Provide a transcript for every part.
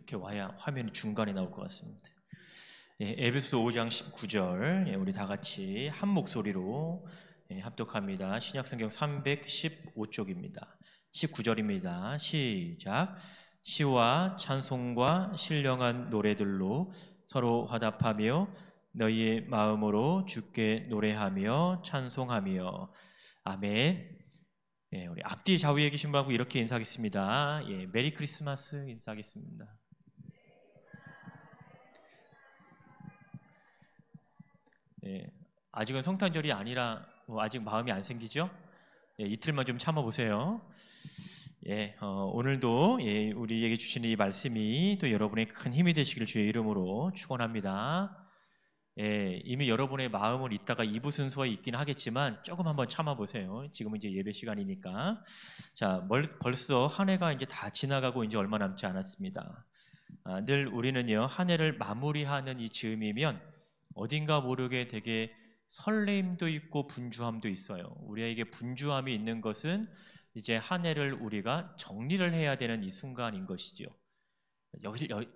이렇게 와야 화면이 중간에 나올 것 같습니다. 예, 에베소서 5장 19절, 예, 우리 다 같이 한 목소리로 합독합니다. 신약성경 315쪽입니다. 19절입니다. 시작. 시와 찬송과 신령한 노래들로 서로 화답하며 너희의 마음으로 주께 노래하며 찬송하며. 아멘. 예, 우리 앞뒤 좌우에 계신 분하고 이렇게 인사하겠습니다. 예, 메리 크리스마스 인사하겠습니다. 예, 아직은 성탄절이 아니라 아직 마음이 안 생기죠? 예, 이틀만 좀 참아보세요. 예, 오늘도 예, 우리에게 주시는 이 말씀이 또 여러분의 큰 힘이 되시기를 주의 이름으로 축원합니다. 예, 이미 여러분의 마음은 이따가 2부 순서가 있긴 하겠지만 조금 한번 참아보세요. 지금은 이제 예배 시간이니까. 자, 벌써 한 해가 이제 다 지나가고 이제 얼마 남지 않았습니다. 늘 우리는요, 한 해를 마무리하는 이 즈음이면 어딘가 모르게 되게 설레임도 있고 분주함도 있어요. 우리에게 분주함이 있는 것은 이제 한 해를 우리가 정리를 해야 되는 이 순간인 것이죠.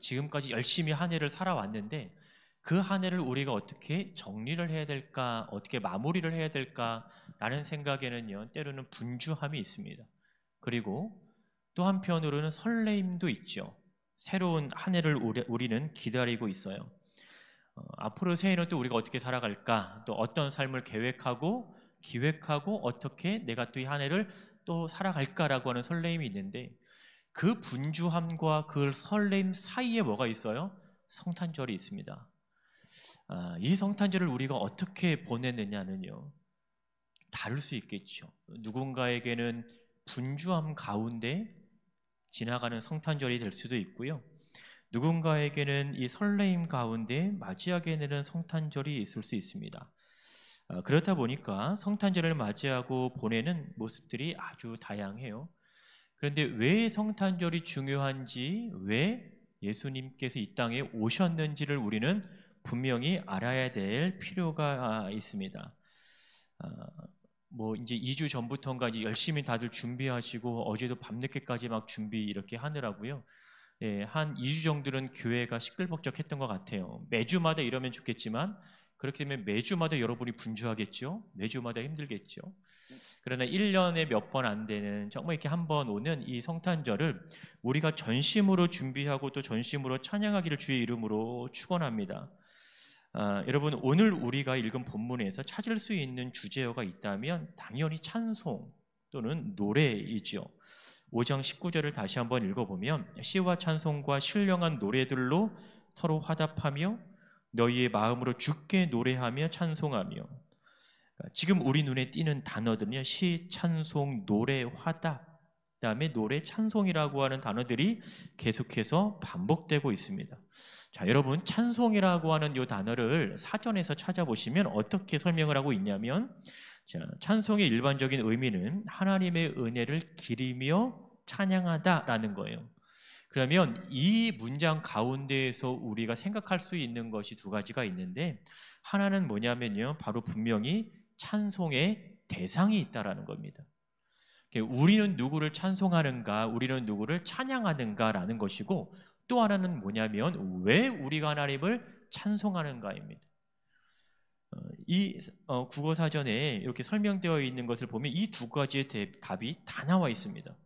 지금까지 열심히 한 해를 살아왔는데 그 한 해를 우리가 어떻게 정리를 해야 될까, 어떻게 마무리를 해야 될까라는 생각에는요, 때로는 분주함이 있습니다. 그리고 또 한편으로는 설레임도 있죠. 새로운 한 해를 우리는 기다리고 있어요. 앞으로 새해는 또 우리가 어떻게 살아갈까, 또 어떤 삶을 계획하고 기획하고 어떻게 내가 또 이 한 해를 또 살아갈까라고 하는 설레임이 있는데, 그 분주함과 그 설레임 사이에 뭐가 있어요? 성탄절이 있습니다. 이 성탄절을 우리가 어떻게 보냈느냐는요, 다를 수 있겠죠. 누군가에게는 분주함 가운데 지나가는 성탄절이 될 수도 있고요, 누군가에게는 이 설레임 가운데 맞이하게 되는 성탄절이 있을 수 있습니다. 그렇다 보니까 성탄절을 맞이하고 보내는 모습들이 아주 다양해요. 그런데 왜 성탄절이 중요한지, 왜 예수님께서 이 땅에 오셨는지를 우리는 분명히 알아야 될 필요가 있습니다. 이제 2주 전부터인가 이제 열심히 다들 준비하시고 어제도 밤늦게까지 막 준비 이렇게 하느라고요. 예, 한 2주 정도는 교회가 시끌벅적했던 것 같아요. 매주마다 이러면 좋겠지만 그렇게 되면 매주마다 여러분이 분주하겠죠. 매주마다 힘들겠죠. 그러나 1년에 몇 번 안 되는, 정말 이렇게 한 번 오는 이 성탄절을 우리가 전심으로 준비하고 또 전심으로 찬양하기를 주의 이름으로 축원합니다. 여러분, 오늘 우리가 읽은 본문에서 찾을 수 있는 주제어가 있다면 당연히 찬송 또는 노래이죠. 5장 19절을 다시 한번 읽어보면 시와 찬송과 신령한 노래들로 서로 화답하며 너희의 마음으로 주께 노래하며 찬송하며. 지금 우리 눈에 띄는 단어들은요, 시, 찬송, 노래, 화답, 그 다음에 노래, 찬송이라고 하는 단어들이 계속해서 반복되고 있습니다. 자, 여러분, 찬송이라고 하는 이 단어를 사전에서 찾아보시면 어떻게 설명을 하고 있냐면, 자, 찬송의 일반적인 의미는 하나님의 은혜를 기리며 찬양하다라는 거예요. 그러면 이 문장 가운데에서 우리가 생각할 수 있는 것이 두 가지가 있는데, 하나는 뭐냐면요, 바로 분명히 찬송의 대상이 있다라는 겁니다. 우리는 누구를 찬송하는가, 우리는 누구를 찬양하는가라는 것이고, 또 하나는 뭐냐면 왜 우리가 하나님을 찬송하는가입니다. 이 국어 사전에 이렇게 설명되어 있는 것을 보면 이 두 가지의 답이 다 나와 있습니다.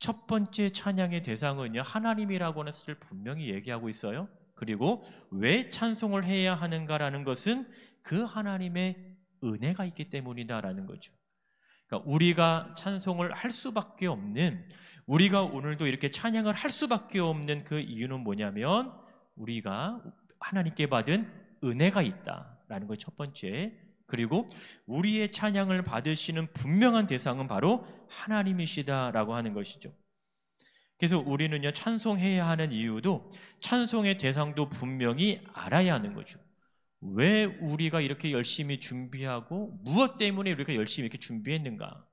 첫 번째 찬양의 대상은요, 하나님이라고 하는 것을 분명히 얘기하고 있어요. 그리고 왜 찬송을 해야 하는가라는 것은 그 하나님의 은혜가 있기 때문이다라는 거죠. 그러니까 우리가 찬송을 할 수밖에 없는, 우리가 오늘도 이렇게 찬양을 할 수밖에 없는 그 이유는 뭐냐면 우리가 하나님께 받은 은혜가 있다라는 것, 첫 번째. 그리고 우리의 찬양을 받으시는 분명한 대상은 바로 하나님이시다라고 하는 것이죠. 그래서 우리는요, 찬송해야 하는 이유도, 찬송의 대상도 분명히 알아야 하는 거죠. 왜 우리가 이렇게 열심히 준비하고 무엇 때문에 우리가 열심히 이렇게 준비했는가?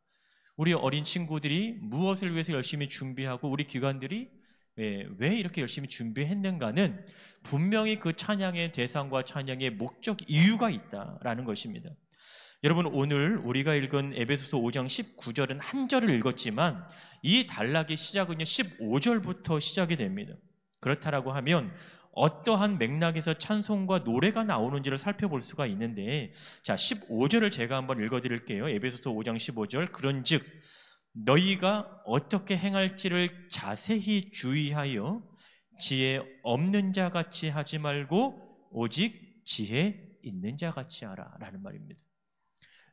우리 어린 친구들이 무엇을 위해서 열심히 준비하고 우리 기관들이 왜 이렇게 열심히 준비했는가는 분명히 그 찬양의 대상과 찬양의 목적, 이유가 있다라는 것입니다. 여러분, 오늘 우리가 읽은 에베소서 5장 19절은 한 절을 읽었지만 이 단락의 시작은요 15절부터 시작이 됩니다. 그렇다라고 하면 어떠한 맥락에서 찬송과 노래가 나오는지를 살펴볼 수가 있는데, 자, 15절을 제가 한번 읽어드릴게요. 에베소서 5장 15절. 그런즉 너희가 어떻게 행할지를 자세히 주의하여 지혜 없는 자 같이 하지 말고 오직 지혜 있는 자 같이 하라 라는 말입니다.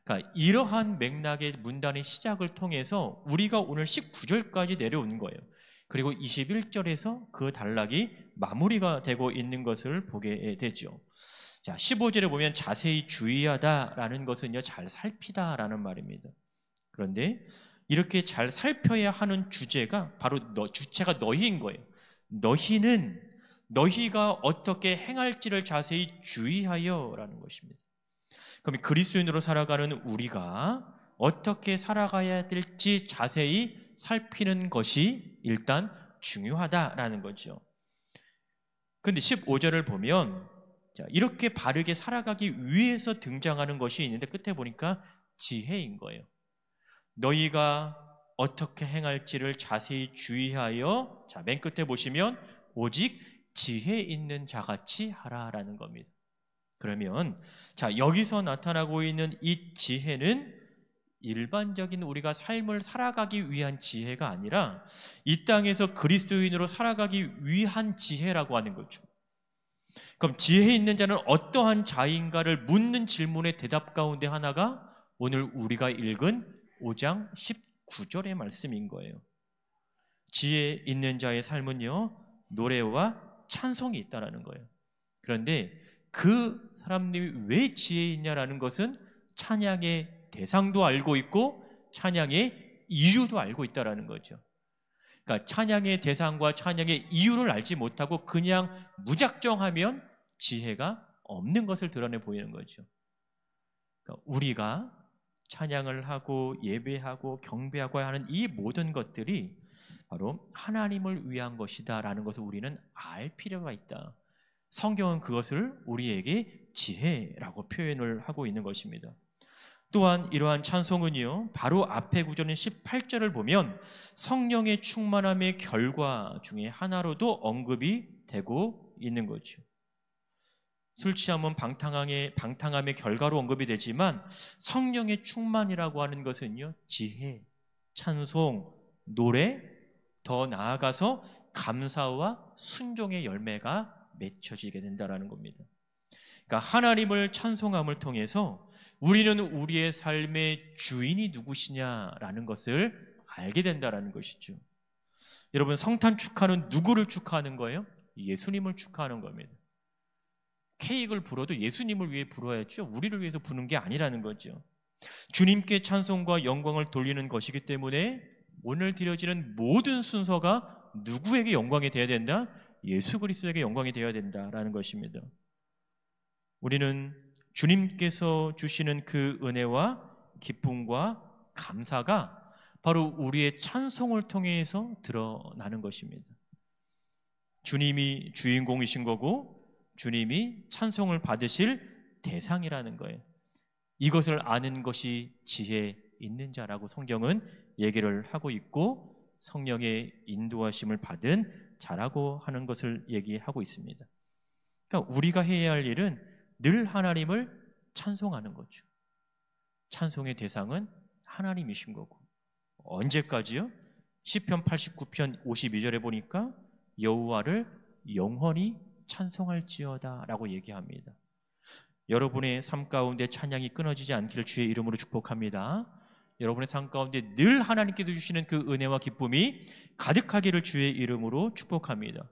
그러니까 이러한 맥락의 문단의 시작을 통해서 우리가 오늘 19절까지 내려오는 거예요. 그리고 21절에서 그 단락이 마무리가 되고 있는 것을 보게 되죠. 자, 15절에 보면 자세히 주의하다라는 것은요, 잘 살피다라는 말입니다. 그런데 이렇게 잘 살펴야 하는 주제가 바로 주체가 너희인 거예요. 너희는 너희가 어떻게 행할지를 자세히 주의하여라는 것입니다. 그럼 그리스도인으로 살아가는 우리가 어떻게 살아가야 될지 자세히 살피는 것이 일단 중요하다라는 거죠. 그런데 15절을 보면 이렇게 바르게 살아가기 위해서 등장하는 것이 있는데 끝에 보니까 지혜인 거예요. 너희가 어떻게 행할지를 자세히 주의하여, 자, 맨 끝에 보시면 오직 지혜 있는 자같이 하라라는 겁니다. 그러면 자, 여기서 나타나고 있는 이 지혜는 일반적인 우리가 삶을 살아가기 위한 지혜가 아니라 이 땅에서 그리스도인으로 살아가기 위한 지혜라고 하는 거죠. 그럼 지혜 있는 자는 어떠한 자인가를 묻는 질문의 대답 가운데 하나가 오늘 우리가 읽은 5장 19절의 말씀인 거예요. 지혜 있는 자의 삶은요, 노래와 찬송이 있다라는 거예요. 그런데 그 사람들이 왜 지혜 있냐라는 것은 찬양의 대상도 알고 있고 찬양의 이유도 알고 있다라는 거죠. 그러니까 찬양의 대상과 찬양의 이유를 알지 못하고 그냥 무작정하면 지혜가 없는 것을 드러내 보이는 거죠. 그러니까 우리가 찬양을 하고 예배하고 경배하고 하는 이 모든 것들이 바로 하나님을 위한 것이다라는 것을 우리는 알 필요가 있다. 성경은 그것을 우리에게 지혜라고 표현을 하고 있는 것입니다. 또한 이러한 찬송은요, 바로 앞에 구절인 18절을 보면 성령의 충만함의 결과 중에 하나로도 언급이 되고 있는 거죠. 술 취함은 방탕함의 결과로 언급이 되지만 성령의 충만이라고 하는 것은요, 지혜, 찬송, 노래, 더 나아가서 감사와 순종의 열매가 맺혀지게 된다는 겁니다. 그러니까 하나님을 찬송함을 통해서 우리는 우리의 삶의 주인이 누구시냐라는 것을 알게 된다는 것이죠. 여러분, 성탄 축하는 누구를 축하하는 거예요? 예수님을 축하하는 겁니다. 케이크를 불어도 예수님을 위해 불어야죠. 우리를 위해서 부는 게 아니라는 거죠. 주님께 찬송과 영광을 돌리는 것이기 때문에 오늘 드려지는 모든 순서가 누구에게 영광이 되어야 된다? 예수 그리스도에게 영광이 되어야 된다라는 것입니다. 우리는 주님께서 주시는 그 은혜와 기쁨과 감사가 바로 우리의 찬송을 통해서 드러나는 것입니다. 주님이 주인공이신 거고 주님이 찬송을 받으실 대상이라는 거예요. 이것을 아는 것이 지혜 있는 자라고 성경은 얘기를 하고 있고 성령의 인도하심을 받은 자라고 하는 것을 얘기하고 있습니다. 그러니까 우리가 해야 할 일은 늘 하나님을 찬송하는 거죠. 찬송의 대상은 하나님이신 거고 언제까지요? 시편 89편 52절에 보니까 여호와를 영원히 찬송할지어다 라고 얘기합니다. 여러분의 삶 가운데 찬양이 끊어지지 않기를 주의 이름으로 축복합니다. 여러분의 삶 가운데 늘 하나님께서 주시는 그 은혜와 기쁨이 가득하기를 주의 이름으로 축복합니다.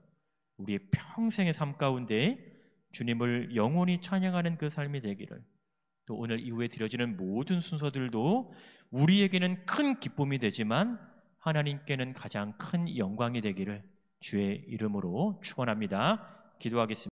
우리의 평생의 삶 가운데 주님을 영원히 찬양하는 그 삶이 되기를, 또 오늘 이후에 드려지는 모든 순서들도 우리에게는 큰 기쁨이 되지만 하나님께는 가장 큰 영광이 되기를 주의 이름으로 축원합니다. 기도하겠습니다.